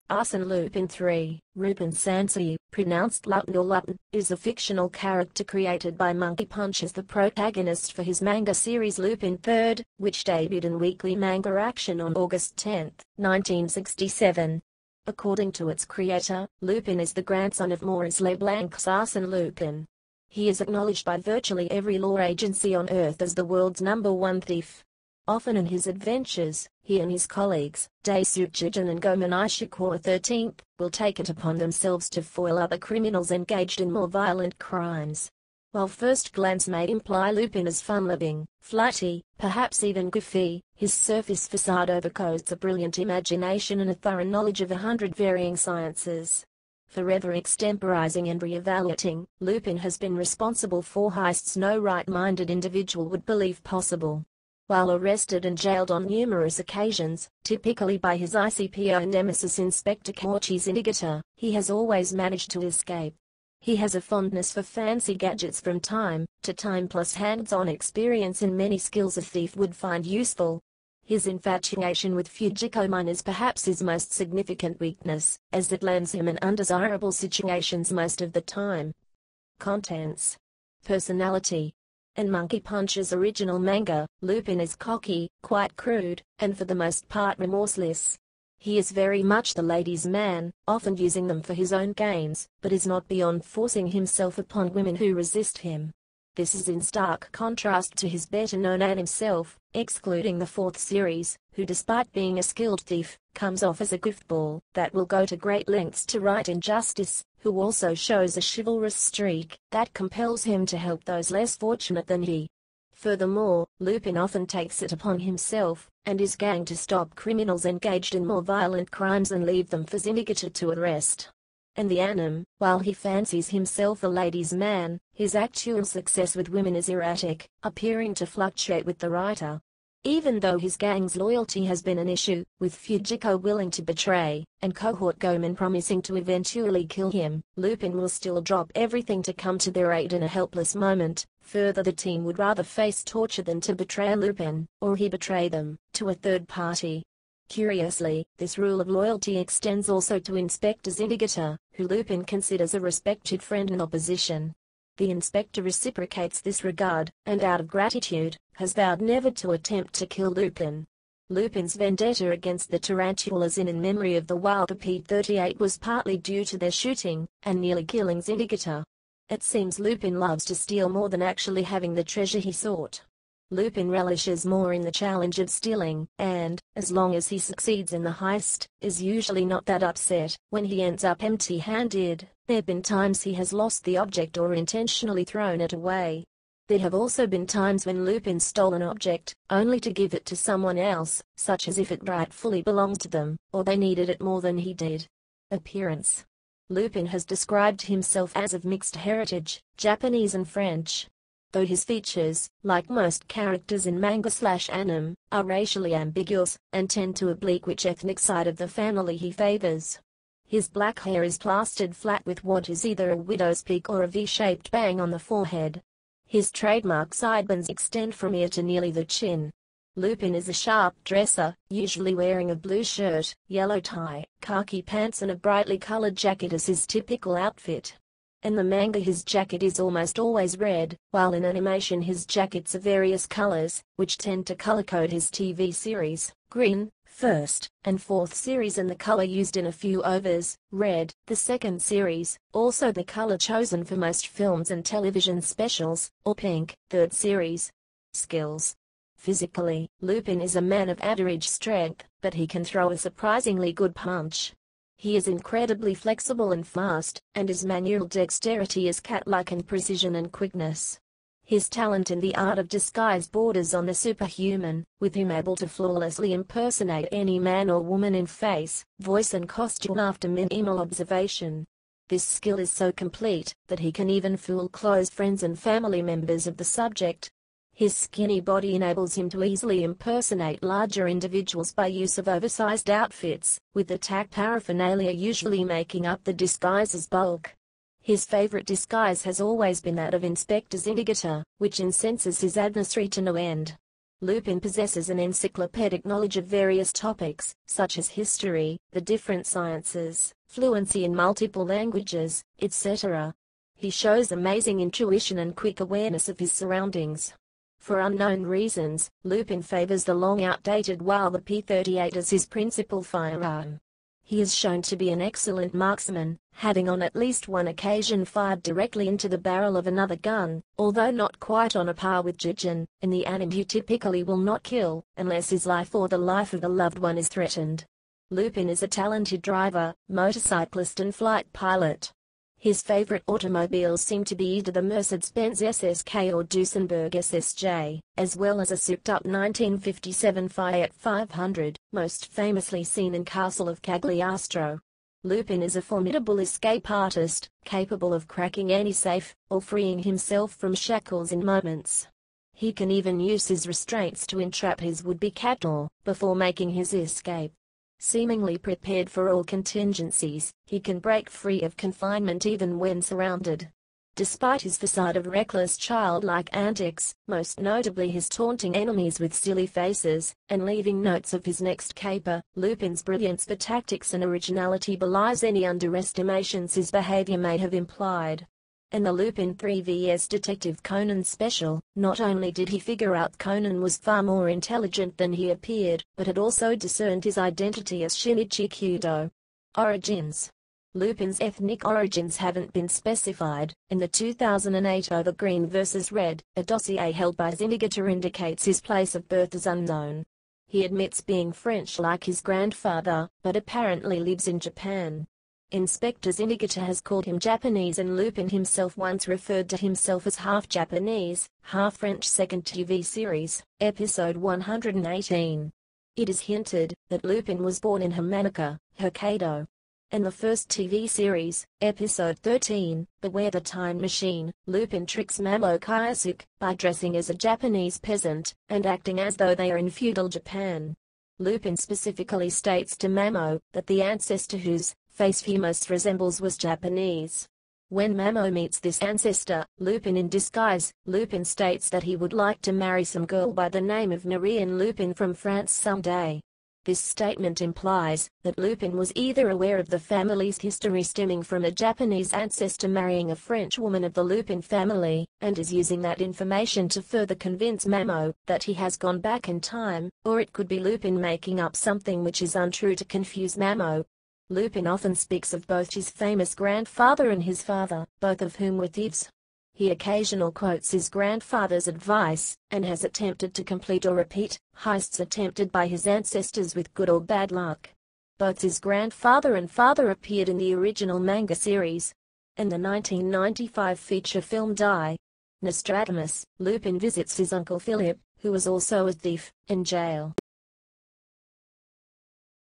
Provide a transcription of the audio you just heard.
Arsène Lupin III, Lupin III, pronounced Lupin or Lupin, is a fictional character created by Monkey Punch as the protagonist for his manga series Lupin III, which debuted in Weekly Manga Action on August 10, 1967. According to its creator, Lupin is the grandson of Maurice Leblanc's Arsène Lupin. He is acknowledged by virtually every law agency on Earth as the world's #1 thief. Often in his adventures, he and his colleagues, Daisuke and Gomen Ishikawa XIII, will take it upon themselves to foil other criminals engaged in more violent crimes. While first glance may imply Lupin as fun-loving, flighty, perhaps even goofy, his surface facade overcoats a brilliant imagination and a thorough knowledge of 100 varying sciences. Forever extemporizing and re-evaluating, Lupin has been responsible for heists no right-minded individual would believe possible. While arrested and jailed on numerous occasions, typically by his ICPO nemesis Inspector Koichi Zenigata, he has always managed to escape. He has a fondness for fancy gadgets from time to time plus hands-on experience in many skills a thief would find useful. His infatuation with Fujiko Mine is perhaps his most significant weakness, as it lands him in undesirable situations most of the time. Contents. Personality. In Monkey Punch's original manga, Lupin is cocky, quite crude, and for the most part remorseless. He is very much the ladies' man, often using them for his own gains, but is not beyond forcing himself upon women who resist him. This is in stark contrast to his better-known anime self, excluding the fourth series, who despite being a skilled thief, comes off as a goofball that will go to great lengths to right injustice, who also shows a chivalrous streak that compels him to help those less fortunate than he. Furthermore, Lupin often takes it upon himself and his gang to stop criminals engaged in more violent crimes and leave them for Zenigata to arrest. In the anime, while he fancies himself a ladies' man, his actual success with women is erratic, appearing to fluctuate with the writer. Even though his gang's loyalty has been an issue, with Fujiko willing to betray, and cohort Gomen promising to eventually kill him, Lupin will still drop everything to come to their aid in a helpless moment. Further, the team would rather face torture than to betray Lupin, or he betray them, to a third party. Curiously, this rule of loyalty extends also to Inspector Zenigata, who Lupin considers a respected friend in opposition. The inspector reciprocates this regard, and out of gratitude, has vowed never to attempt to kill Lupin. Lupin's vendetta against the tarantulas in memory of the Wilder P-38 was partly due to their shooting, and nearly killing Zenigata. It seems Lupin loves to steal more than actually having the treasure he sought. Lupin relishes more in the challenge of stealing, and, as long as he succeeds in the heist, is usually not that upset when he ends up empty-handed. There have been times he has lost the object or intentionally thrown it away. There have also been times when Lupin stole an object, only to give it to someone else, such as if it rightfully belonged to them, or they needed it more than he did. Appearance. Lupin has described himself as of mixed heritage, Japanese and French. Though his features, like most characters in manga/anime, are racially ambiguous, and tend to oblique which ethnic side of the family he favors. His black hair is plastered flat with what is either a widow's peak or a V-shaped bang on the forehead. His trademark sideburns extend from ear to nearly the chin. Lupin is a sharp dresser, usually wearing a blue shirt, yellow tie, khaki pants and a brightly colored jacket as his typical outfit. In the manga his jacket is almost always red, while in animation his jackets are various colors, which tend to color-code his TV series, green, first and fourth series and the color used in a few overs, red, the second series, also the color chosen for most films and television specials, or pink, third series. Skills. Physically, Lupin is a man of average strength, but he can throw a surprisingly good punch. He is incredibly flexible and fast, and his manual dexterity is cat-like in precision and quickness. His talent in the art of disguise borders on the superhuman, with him able to flawlessly impersonate any man or woman in face, voice and costume after minimal observation. This skill is so complete that he can even fool close friends and family members of the subject. His skinny body enables him to easily impersonate larger individuals by use of oversized outfits, with the tack paraphernalia usually making up the disguise's bulk. His favorite disguise has always been that of Inspector Zenigata, which incenses his adversary to no end. Lupin possesses an encyclopedic knowledge of various topics, such as history, the different sciences, fluency in multiple languages, etc. He shows amazing intuition and quick awareness of his surroundings. For unknown reasons, Lupin favors the long outdated Walther P38 as his principal firearm. He is shown to be an excellent marksman, having on at least one occasion fired directly into the barrel of another gun, although not quite on a par with Jigen. In the anime he typically will not kill, unless his life or the life of a loved one is threatened. Lupin is a talented driver, motorcyclist and flight pilot. His favorite automobiles seem to be either the Mercedes-Benz SSK or Duesenberg SSJ, as well as a souped-up 1957 Fiat 500, most famously seen in Castle of Cagliostro. Lupin is a formidable escape artist, capable of cracking any safe, or freeing himself from shackles in moments. He can even use his restraints to entrap his would-be captor, before making his escape. Seemingly prepared for all contingencies, he can break free of confinement even when surrounded. Despite his facade of reckless childlike antics, most notably his taunting enemies with silly faces, and leaving notes of his next caper, Lupin's brilliance for tactics and originality belies any underestimations his behavior may have implied. In the Lupin III vs Detective Conan special, not only did he figure out Conan was far more intelligent than he appeared, but had also discerned his identity as Shinichi Kudo. Origins. Lupin's ethnic origins haven't been specified. In the 2008 Over Green vs Red, a dossier held by Zinigata indicates his place of birth is unknown. He admits being French like his grandfather, but apparently lives in Japan. Inspector Zinigata has called him Japanese, and Lupin himself once referred to himself as half Japanese, half French. Second TV series, episode 118. It is hinted that Lupin was born in Hamanaka, Hokkaido. In the first TV series, episode 13, Beware the Time Machine, Lupin tricks Mamo Kyosuke by dressing as a Japanese peasant, and acting as though they are in feudal Japan. Lupin specifically states to Mamo that the ancestor whose face he most resembles was Japanese. When Mamo meets this ancestor, Lupin in disguise, Lupin states that he would like to marry some girl by the name of Marianne Lupin from France someday. This statement implies that Lupin was either aware of the family's history stemming from a Japanese ancestor marrying a French woman of the Lupin family, and is using that information to further convince Mamo that he has gone back in time, or it could be Lupin making up something which is untrue to confuse Mamo. Lupin often speaks of both his famous grandfather and his father, both of whom were thieves. He occasionally quotes his grandfather's advice, and has attempted to complete or repeat heists attempted by his ancestors with good or bad luck. Both his grandfather and father appeared in the original manga series. In the 1995 feature film Die! Nostradamus, Lupin visits his uncle Philip, who was also a thief, in jail.